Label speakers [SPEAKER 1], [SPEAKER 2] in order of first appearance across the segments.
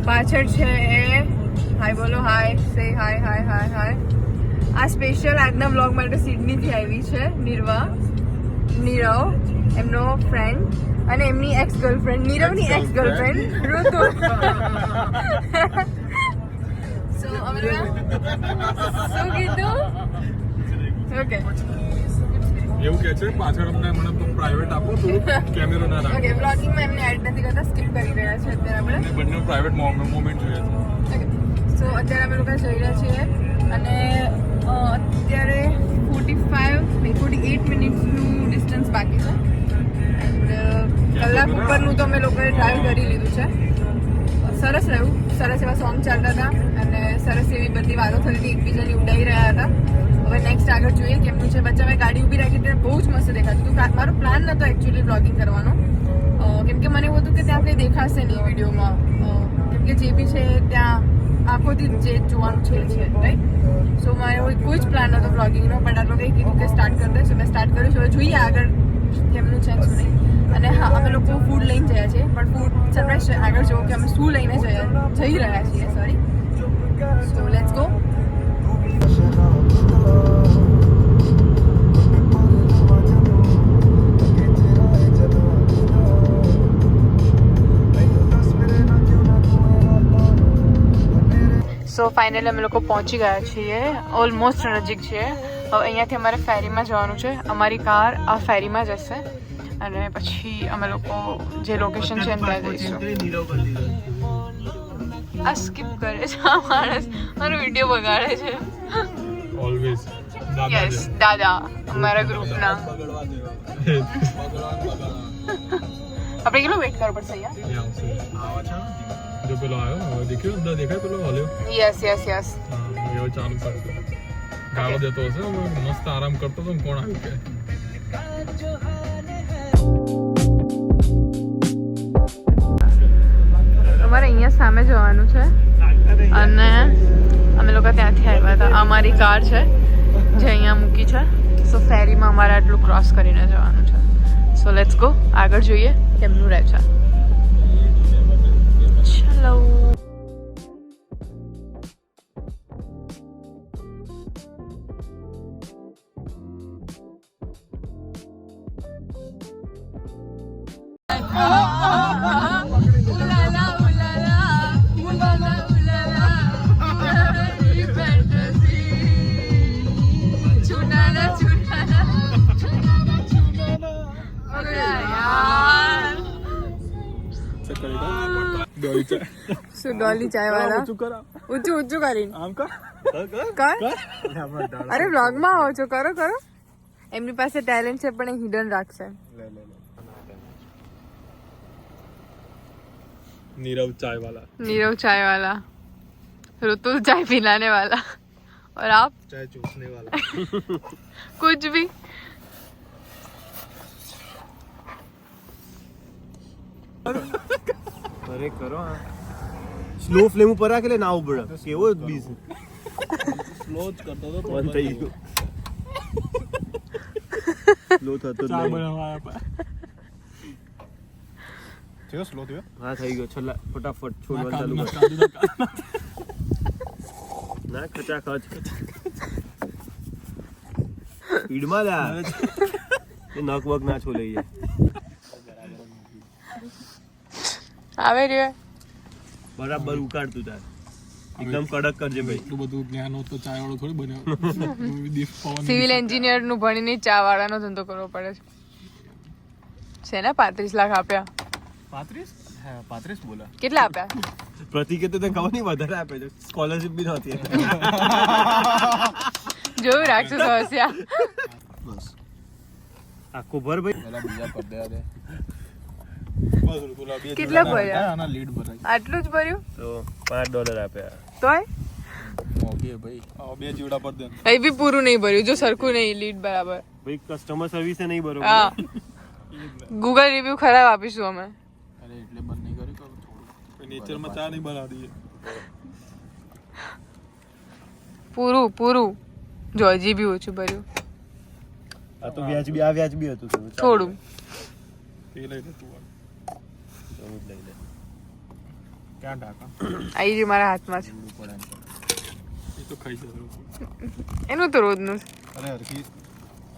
[SPEAKER 1] પાછળ છે એ હાય બોલો હાય સે હાય હાય હાય હાય. આ સ્પેશિયલ આજના બ્લોગ માટે સિડનીથી આવી છે નીરવ એમનો ફ્રેન્ડ અને એમની એક્સ ગર્લફ્રેન્ડ નીરવની એક્સ ગર્લફ્રેન્ડ ઋતુ. સો અમે શું કીધું? ઓકે
[SPEAKER 2] એવું કે છે પાછળ અમને પ્રાઇવેટ આપો થોડું કેમેરો ના રાખો.
[SPEAKER 1] ઓકે બ્લોગિંગમાં એમને એડ નથી કરતા, સ્કીપ કરી રહ્યા છે અત્યારે આપણે.
[SPEAKER 2] બંને પ્રાઇવેટ મોમેન્ટ જોઈએ છે.
[SPEAKER 1] ઓકે સો અત્યારે અમે લોકો જઈ રહ્યા છીએ અને અત્યારે 48 મિનિટ્સનું ડિસ્ટન્સ બાકી છે એન્ડ કલાક ઉપરનું તો અમે લોકોએ ડ્રાઈવ કરી લીધું છે. સરસ રહ્યું, સરસ એવા સોંગ ચાલતા હતા અને સરસ એવી બધી વાતો થતી હતી, એકબીજાની ઉડાઈ રહ્યા હતા. હવે નેક્સ્ટ આગળ જોઈએ કેમનું છે. વચ્ચે મેં ગાડી ઊભી રાખી ત્યાં બહુ જ મસ્ત દેખાતું હતું. મારો પ્લાન નહોતો એકચ્યુઅલી બ્લોગિંગ કરવાનો, કેમ કે મને એવું હતું કે ત્યાં કંઈ દેખાશે નહીં વિડીયોમાં, કેમ કે જે બી છે ત્યાં આંખોથી જે જોવાનું છે રાઈટ. સો મારો કોઈ જ પ્લાન નહોતો બ્લોગિંગનો, બટ આ લોકોએ કીધું કે સ્ટાર્ટ કરી દે. સો મેં સ્ટાર્ટ કર્યું છે. હવે જોઈએ આગળ કેમનું છે શું નહીં. અને હા અમે લોકો ફૂડ લઈને ગયા છીએ, પણ ફૂડ સરપ્રાઈઝ છે. આગળ જુઓ કે અમે શું લઈને જઈ રહ્યા છીએ. Sorry. So let's go. So finally અમે લોકો પહોંચી ગયા છીએ, ઓલમોસ્ટ નજીક છીએ. હવે અહીંયાથી અમારે ફેરીમાં જવાનું છે. અમારી કાર આ ફેરીમાં જશે અને પછી અમે લોકો જે લોકેશન છે ત્યાં જઈશું. આ સ્કીપ કરે છે આ માણસ, મારો વિડીયો બગાડે છે.
[SPEAKER 2] ઓલવેઝ
[SPEAKER 1] યસ દાદા અમારા ગ્રુપના. આપણે કેટલો વેઇટ કરવો પડશે અહીંયા?
[SPEAKER 2] જો પેલો આવ્યો દેખ્યો અંદર દેખાય પેલો હલ્યો.
[SPEAKER 1] Yes yes yes.
[SPEAKER 2] હવે ચાલુ કરતો ગાળો દેતો હશે, મસ્ત આરામ કરતો હતો. કોણ આવ્યું કે
[SPEAKER 1] અમારે અહીંયા સામે જવાનું છે અને અમે લોકો ત્યાંથી આવ્યા હતા. અમારી કાર છે જે અહીંયા મૂકી છે. સો ફેરીમાં અમારે આટલું ક્રોસ કરીને જવાનું છે. સો લેટ્સ ગો, આગળ જોઈએ કેમનું રહે છે. ચલો. શું ડોલી ચાય વાળા ઊંચું કરીને
[SPEAKER 2] આમ કર.
[SPEAKER 1] અરે વ્લોગમાં આવો છો, કરો કરો. એમની પાસે ટેલેન્ટ છે પણ એ હિડન રાખશે.
[SPEAKER 2] नीरव चाय वाला.
[SPEAKER 1] नीरव चाय वाला, ऋतु चाय पिलाने वाला और आप
[SPEAKER 2] चाय चूसने वाला.
[SPEAKER 1] कुछ भी.
[SPEAKER 3] અરે કરો સ્લો ફ્લેમ ઉપર રાખે ના ઉભળ કેવો બીસ
[SPEAKER 2] સ્લો જ કરતો હતો.
[SPEAKER 3] બંધ થઈ ગયો. સ્લો થતો
[SPEAKER 2] ચા
[SPEAKER 3] નહીં.
[SPEAKER 2] બનાવવા આવ્યા થયો સ્લો થયો.
[SPEAKER 3] હા થઈ ગયો. છેલ્લા ફટાફટ છોડવાનું ચાલુ કર. ના ખચાખચ સ્પીડમાં જા. એ નક વક ના છો લઈએ.
[SPEAKER 1] આવે રહ્યો
[SPEAKER 3] બરાબર ઉકાળતું તાર એકદમ કડક કરજે ભાઈ.
[SPEAKER 2] એટલું બધું જ્ઞાન હોત તો ચાય વાળો થોડી બન્યો.
[SPEAKER 1] સિવિલ એન્જિનિયર નું ભણીને ચા વાળાનો ધંધો કરવો પડે છે ને. 35 લાખ આપ્યા.
[SPEAKER 2] 35? હા 35 બોલા.
[SPEAKER 1] કેટલા આપ્યા?
[SPEAKER 3] પ્રતિકે તો તને ખબર નહીં વધારે આપે છે. સ્કોલરશિપ બી નહોતી.
[SPEAKER 1] જોયું રાખશું તો હસ્યા.
[SPEAKER 3] બસ આખો ભર ભાઈ.
[SPEAKER 2] પેલા બીજા પર દે દે.
[SPEAKER 1] કેટલા ભર્યા?
[SPEAKER 2] આના લીડ ભરાય.
[SPEAKER 1] આટલું જ ભર્યું
[SPEAKER 3] તો $5 આપ્યા.
[SPEAKER 1] તોય
[SPEAKER 2] ઓકે ભાઈ આ બે જીવડા પર દે.
[SPEAKER 1] એ બી પૂરું નહીં ભર્યું, જો સરખું નહીં લીડ બરાબર.
[SPEAKER 3] ભાઈ કસ્ટમર સર્વિસ નહીં બરોબર.
[SPEAKER 1] હા ગૂગલ રિવ્યુ ખરાબ આપીશું અમે.
[SPEAKER 2] અરે એટલે બંધ નહીં કરી કરું થોડું. નેચરમાં ચા નહીં બનાવી દઈએ.
[SPEAKER 1] પૂરું જો હજી બી ઓછું ભર્યું.
[SPEAKER 3] આ તો વ્યાજબી હતું
[SPEAKER 1] થોડું.
[SPEAKER 2] એ લઈ લે તું.
[SPEAKER 3] લઈ લે.
[SPEAKER 4] ક્યાં ઢાકા
[SPEAKER 1] આવી ગયું મારા હાથમાં છે.
[SPEAKER 2] એ તો ખાઈ જશે.
[SPEAKER 1] એનું તો રોજનું છે.
[SPEAKER 4] અરે હરખી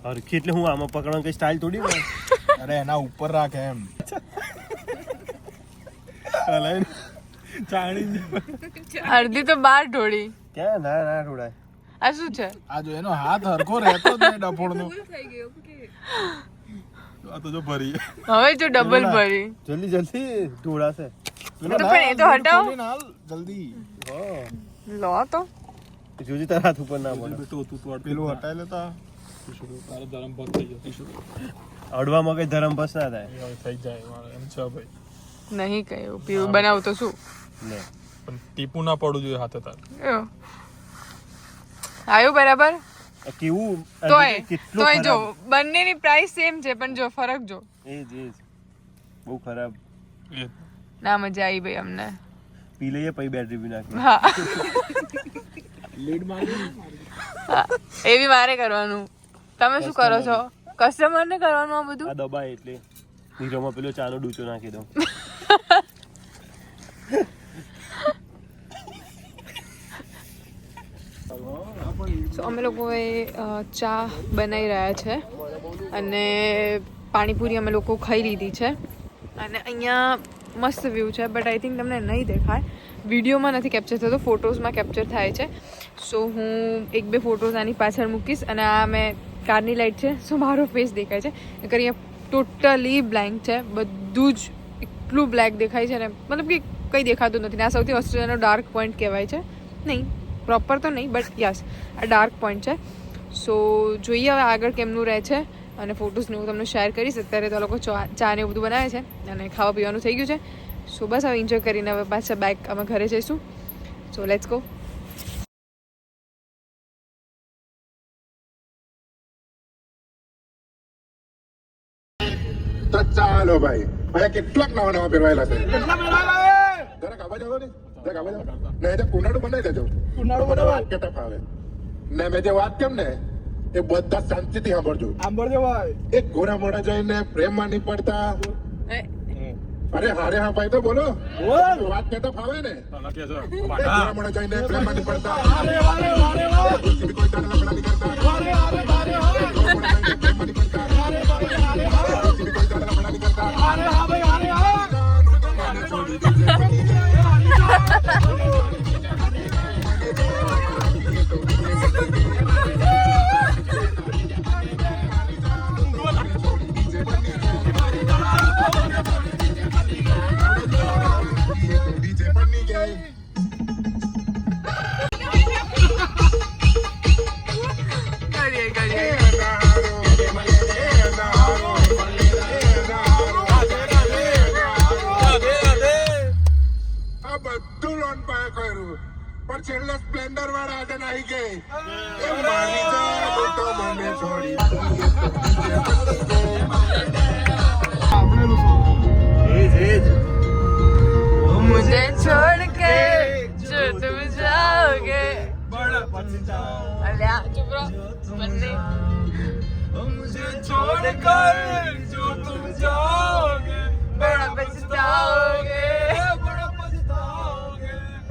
[SPEAKER 3] હરખી એટલે હું આમાં પકડવાનું કઈ સ્ટાઇલ થોડી હોય.
[SPEAKER 4] અરે એના ઉપર રાખ એમ
[SPEAKER 3] હલાય
[SPEAKER 2] ચાણી
[SPEAKER 1] અડધી તો બહાર ઢોળી.
[SPEAKER 3] ક્યાં ના ના થોડાય.
[SPEAKER 1] આ શું છે?
[SPEAKER 4] આ જો એનો હાથ હરખો રહેતો જ નહીં ડફોડનો આ તો જો ભરી
[SPEAKER 1] હવે જો ડબલ ભરી.
[SPEAKER 3] જલ્દી જલ્દી ઢોળાશે.
[SPEAKER 4] પેલો
[SPEAKER 1] તો પણ એ તો હટાવો.
[SPEAKER 4] ખોલીને હાલ જલ્દી
[SPEAKER 3] હા
[SPEAKER 1] લો તો
[SPEAKER 3] જોજી તારા હાથ ઉપર ના પડે.
[SPEAKER 2] બેટો તું તો
[SPEAKER 4] પેલું હટાઈ લેતા
[SPEAKER 2] તારો ધરમ પગ થઈ ગયો ટીશુ
[SPEAKER 3] અડવામાં કઈ ધરમ પસ ના થાય.
[SPEAKER 2] હવે થઈ જાય મારે એમ છે ભાઈ.
[SPEAKER 1] નહીં કયું પીવું બનાવું તો શું
[SPEAKER 3] લે
[SPEAKER 2] પણ ટીપું ના પડવું જોઈએ હાથે તાર.
[SPEAKER 1] એવું. આવ્યું બરાબર.
[SPEAKER 3] આ કેવું
[SPEAKER 1] તોય
[SPEAKER 3] કેટલું
[SPEAKER 1] તોય જો
[SPEAKER 3] ખરાબ.
[SPEAKER 1] બંનેની પ્રાઇસ સેમ છે પણ જો ફરક જો.
[SPEAKER 3] એ જ બહુ ખરાબ.
[SPEAKER 2] એ
[SPEAKER 1] ના મજા આવી ભાઈ અમને.
[SPEAKER 3] પી લઈએ પછી બેટરી બી નાખી.
[SPEAKER 1] હા
[SPEAKER 2] લીડ મારી
[SPEAKER 1] હા, એ બી મારે કરવાનું. તમે શું કરો છો? કસ્ટમર ને કરવાનું આ બધું?
[SPEAKER 3] આ દબાય એટલે નીરોમાં પેલો ચાનો ડૂચો નાખી દઉં.
[SPEAKER 1] સો અમે લોકોએ ચા બનાવી રહ્યા છે અને પાણીપુરી અમે લોકો ખાઈ લીધી છે અને અહીંયા મસ્ત વ્યૂ છે બટ આઈ થિંક તમને નહીં દેખાય. વિડીયોમાં નથી કેપ્ચર થતો, ફોટોઝમાં કેપ્ચર થાય છે. સો હું એક બે ફોટોઝ આની પાછળ મૂકીશ અને આ મેં કારની લાઇટ છે સો મારો ફેસ દેખાય છે. નકર અહીંયા ટોટલી બ્લેન્ક છે, બધું જ એટલું બ્લેક દેખાય છે ને મતલબ કે કંઈ દેખાતું નથી. ને આ સૌથી ઓસ્ટ્રેલિયાનો ડાર્ક પોઈન્ટ કહેવાય છે. નહીં પ્રોપર તો નહીં બટ યસ આ ડાર્ક પોઈન્ટ છે. સો જોઈએ હવે આગળ કેમનું રહે છે અને ફોટોઝને હું તમને શેર કરીશ. અત્યારે તો લોકો ચા ને એવું બધું બનાવે છે અને ખાવા પીવાનું થઈ ગયું છે. સો બસ હવે એન્જોય કરીને હવે પાછા બેક અમે ઘરે જઈશું. So let's go.
[SPEAKER 5] તો ચાલો ભાઈ અહીંયા કેટલાક નવા નવા પહેરવાયેલા છે જરાક આવા જાવ ને જરાક આવા જાવ ને એ કુંડાળું બનાવી દેજો કુંડાળું બનાવવા કેટા ફાવે ને મેં જે વાત કેમ ને એ બધા શાંતિથી સાંભળજો
[SPEAKER 4] ભાઈ
[SPEAKER 5] એક ઘોડા મોડા જઈને પ્રેમમાં નહીં પડતા. અરે હારે હા ભાઈ તો બોલો વાત કેતા ફાવે ને એક ઘોડા મોડા જઈને પ્રેમમાં નહીં પડતા. કોઈ તારા લફડા નહીં કરતા. ઘોડા મોડા જઈને પ્રેમમાં નહીં પડતા. કોઈ તારા લફડા નહીં કરતા. આ બધું લોન પાસે કર્યું પણ છેલ્લે સ્પ્લેન્ડર વાળા આજે નાહી ગઈ એ મારી જાય તો મને છોડી
[SPEAKER 1] मुझे छोड़ के जो तुम जाओगे अल्लाह चुप रहो बंदे
[SPEAKER 2] मुझे छोड़ कर